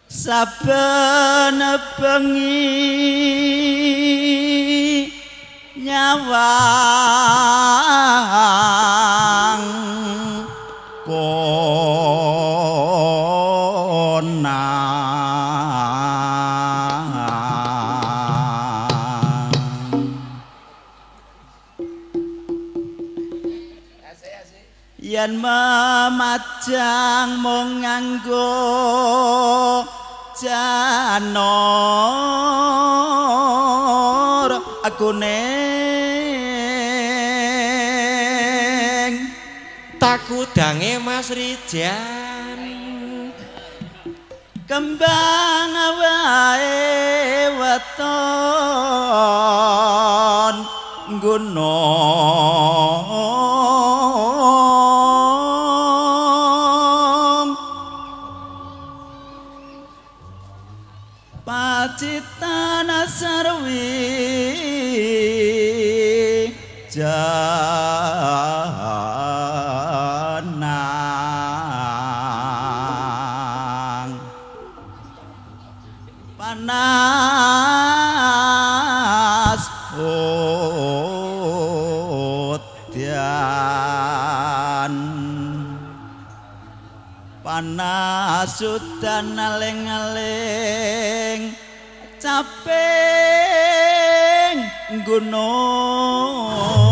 saben bengi nyawang yen memajang mung nganggo janor aku neng takudange Mas Rijan kembang wae weton gunung pacitan sarwi janang panas udan panas udan aling-aling caping gunung